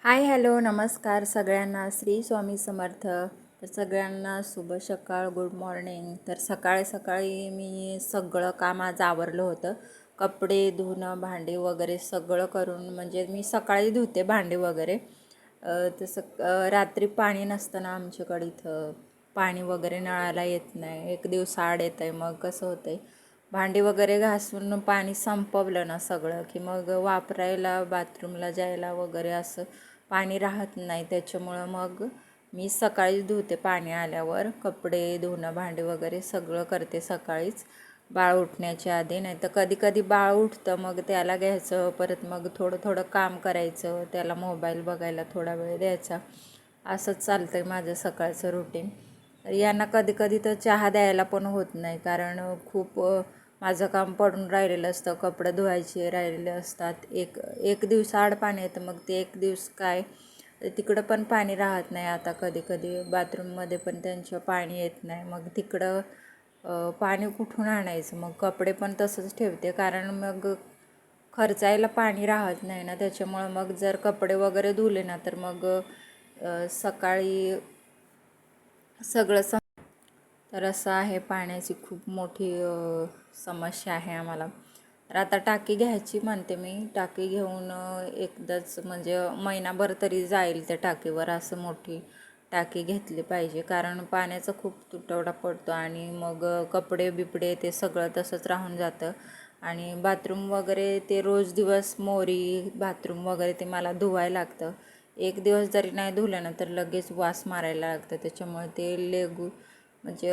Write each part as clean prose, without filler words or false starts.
Hi hello नमस्कार सगळ्यांना श्री स्वामी समर्थ। तर सगळ्यांना शुभ सकाळ, गुड मॉर्निंग। तर सकाळी सकाळी मी सगळं काम आज आवरलं होतं। कपडे धुणं, भांडी वगैरे सगळं करून, म्हणजे मी सकाळी धुते भांडी वगैरे। तसं रात्री पाणी नसतं ना आमच्याकडे, इथं पाणी वगैरे नळाला येत नाही, एक दिवस आड येतं आहे। मग कसं होतं आहे, भांडी वगैरे घासून पाणी संपवलं ना सगळं की मग वापरायला, बाथरूमला जायला वगैरे असं पाणी राहत नाही। त्याच्यामुळं मग मी सकाळीच धुते, पाणी आल्यावर कपडे धुणं, भांडी वगैरे सगळं करते सकाळीच, बाळ उठण्याच्या आधी। नाही तर कधी कधी बाळ उठतं, मग त्याला घ्यायचं, परत मग थोडं थोडं काम करायचं, त्याला मोबाईल बघायला थोडा वेळ द्यायचा, असंच चालतं आहे माझं सकाळचं रुटीन। तर यांना कधी कधी तर चहा द्यायला पण होत नाही, कारण खूप माझं काम पडून राहिलेलं असतं, कपडे धुवायचे राहिलेले असतात। एक एक दिवस आड पाणी येतं, मग ते एक दिवस काय तिकडं पण पाणी राहत नाही। आता कधी कधी बाथरूममध्ये पण त्यांच्या पाणी येत नाही, मग तिकडं पाणी कुठून आणायचं? मग कपडे पण तसंच ठेवते, कारण मग खर्चायला पाणी राहत नाही ना। त्याच्यामुळं मग जर कपडे वगैरे धुले ना, तर मग सकाळी सगळं तर असं आहे, पाण्याची खूप मोठी समस्या आहे आम्हाला। तर आता टाकी घ्यायची म्हणते मी, टाकी घेऊन एकदाच म्हणजे महिनाभर तरी जाईल त्या टाकीवर, असं मोठी टाकी घेतली पाहिजे, कारण पाण्याचा खूप तुटवडा पडतो आणि मग कपडे बिपडे ते सगळं तसंच राहून जातं। आणि बाथरूम वगैरे ते रोज दिवस मोरी बाथरूम वगैरे ते मला धुवायला लागतं। एक दिवस जरी नाही धुलं ना तर लगेच वास मारायला लागतं, त्याच्यामुळे ते म्हणजे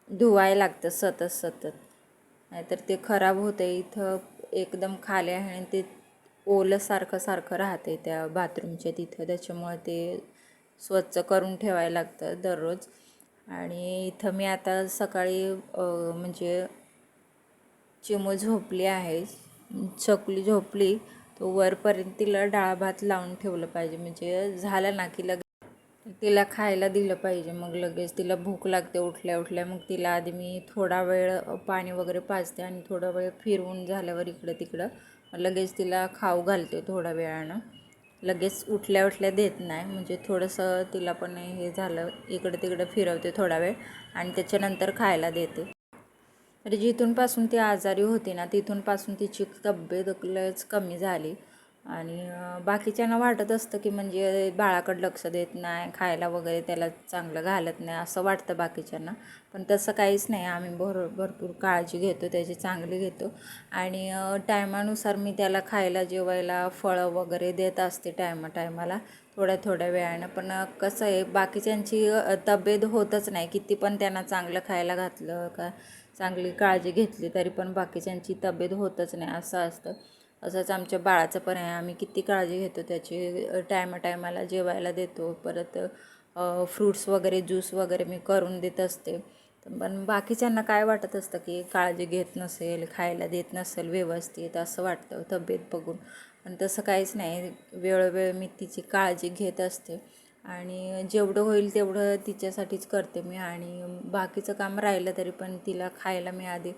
धुवायला लागतं सतत सतत, नाहीतर ते खराब होतं। इथं एकदम खाली आहे आणि ते ओलं सारखं सारखं राहते त्या बाथरूमच्या तिथं, त्याच्यामुळे ते स्वच्छ करून ठेवायला लागतं दररोज। आणि इथं मी आता सकाळी म्हणजे चिमू झोपली आहे, चकली झोपली, तो वरपर्यंत तिला डाळ भात लावून ठेवलं पाहिजे, म्हणजे झालं ना की लगेच तिला खायला दिलं पाहिजे। मग लगेच तिला भूक लागते उठल्या उठल्या, मग तिला आधी मी थोडा वेळ पाणी वगैरे पाजते आणि थोडा वेळ फिरवून झाल्यावर इकडं तिकडं लगेच तिला खाऊ घालते थोड्या वेळानं। लगेच उठल्या उठल्या देत नाही, म्हणजे थोडंसं तिला पण हे झालं, इकडं तिकडं फिरवते थोडा वेळ आणि त्याच्यानंतर खायला देते। तर जिथूनपासून ती आजारी होती ना, तिथूनपासून तिची तब्येत लयच कमी झाली। आणि बाकीच्यांना वाटत असतं की म्हणजे बाळाकडे लक्ष देत नाही, खायला वगैरे त्याला चांगलं घालत नाही, असं वाटतं बाकीच्यांना, पण तसं काहीच नाही। आम्ही भरपूर काळजी घेतो त्याची, चांगली घेतो। आणि टायमानुसार मी त्याला खायला, जेवायला फळं वगैरे देत असते टायमाला, थोड्या थोड्या वेळानं। पण कसं आहे, बाकीच्यांची तब्येत होतच नाही, किती पण त्यांना चांगलं खायला घातलं का चांगली काळजी घेतली तरी पण बाकीच्यांची तब्येत होतच नाही, असं असतं। असंच आमच्या बाळाचं पण आहे, आम्ही किती काळजी घेतो त्याची, टायमाला जेवायला देतो, परत फ्रूट्स वगैरे, ज्यूस वगैरे मी करून देत असते। पण बाकीच्यांना काय वाटत असतं की काळजी घेत नसेल, खायला देत नसेल व्यवस्थित, असं वाटतं तब्येत बघून, पण तसं काहीच नाही। वेळोवेळ मी तिची काळजी घेत असते आणि जेवढं होईल तेवढं तिच्यासाठीच करते मी। आणि बाकीचं काम राहिलं तरी पण तिला खायला मी आधी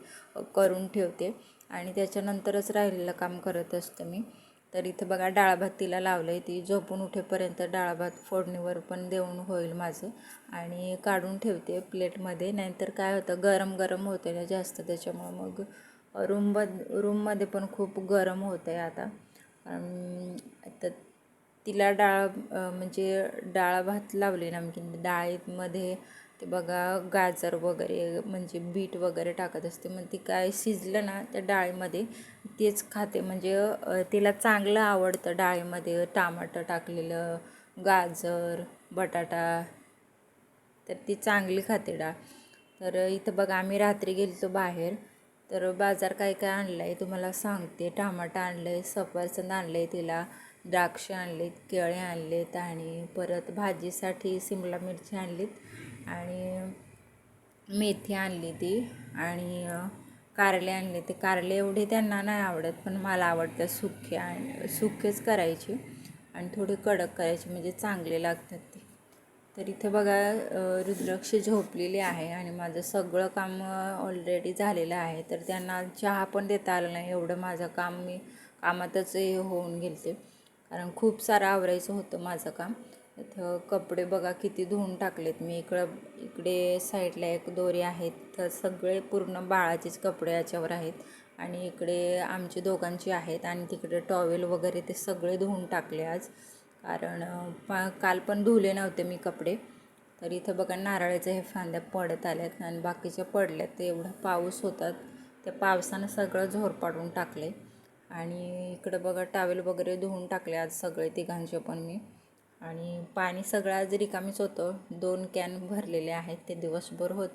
करून ठेवते आणि त्याच्यानंतरच राहिलेलं काम करत असते मी। तर इथं बघा डाळ भात तिला लावलं आहे, ती झोपून उठेपर्यंत डाळ भात फोडणीवर पण देऊन होईल माझं, आणि काढून ठेवते प्लेटमध्ये। नाहीतर काय होतं, गरम गरम होते ना जास्त, त्याच्यामुळं मग रूममध्ये पण खूप गरम होतं आहे आता। तर तिला म्हणजे डाळ भात लावले ना की डाळीमध्ये ते बघा गाजर वगैरे, म्हणजे बीट वगैरे टाकत असते, मग ती काय शिजलं ना त्या डाळीमध्ये तेच खाते, म्हणजे तिला चांगलं आवडतं डाळीमध्ये टमाटर टाकलेलं, गाजर, बटाटा, तर ती चांगली खाते डाळ। तर इथं बघा आम्ही रात्री गेलो बाहेर, तर बाजार काय काय आणलं आहे तुम्हाला सांगते। टमाटा आणलं आहे, सफरचंद आणलं आहे तिला, द्राक्ष आणलेत, केळे आणलेत, आणि परत भाजीसाठी सिमला मिरची आणलीत, आणि मेथी आणली ती, आणि कारले आणले। ते कारले एवढे त्यांना नाही आवडत, पण मला आवडतं सुकेच करायचे आणि थोडे कडक करायचे, म्हणजे चांगले लागतात ते। तर इथे बघा रुद्राक्ष झोपलेली आहे आणि माझं सगळं काम ऑलरेडी झालेलं आहे। तर त्यांना चहा पण देता आलं नाही, एवढं माझं काम मी कामातच हे होऊन गेले, कारण खूप सारं आवरायचं होतं माझं काम. इथं कपडे बघा किती धुवून टाकलेत मी. इकडे साईडला एक दोरी आहेत, तर सगळे पूर्ण बाळाचेच कपडे याच्यावर आहेत. आणि इकडे आमचे दोघांचे आहेत आणि तिकडे टॉवेल वगैरे ते सगळे धुवून टाकले आज. कारण काल पण धुले नव्हते मी कपडे. तर इथं बघा नारळाच्या हे फांद्या पडत आल्यात आणि बाकीच्या पडल्यात. ते एवढा पाऊस होता, त्या पावसानं सगळं झोर पाडून टाकले. आणि इकडं बघा टावेल वगैरे धुवून टाकले आज सगळे तिघांचे पण मी. आणि पाणी सगळं आज रिकामीच होतं. 2 कॅन भरलेले आहेत, ते दिवसभर होते.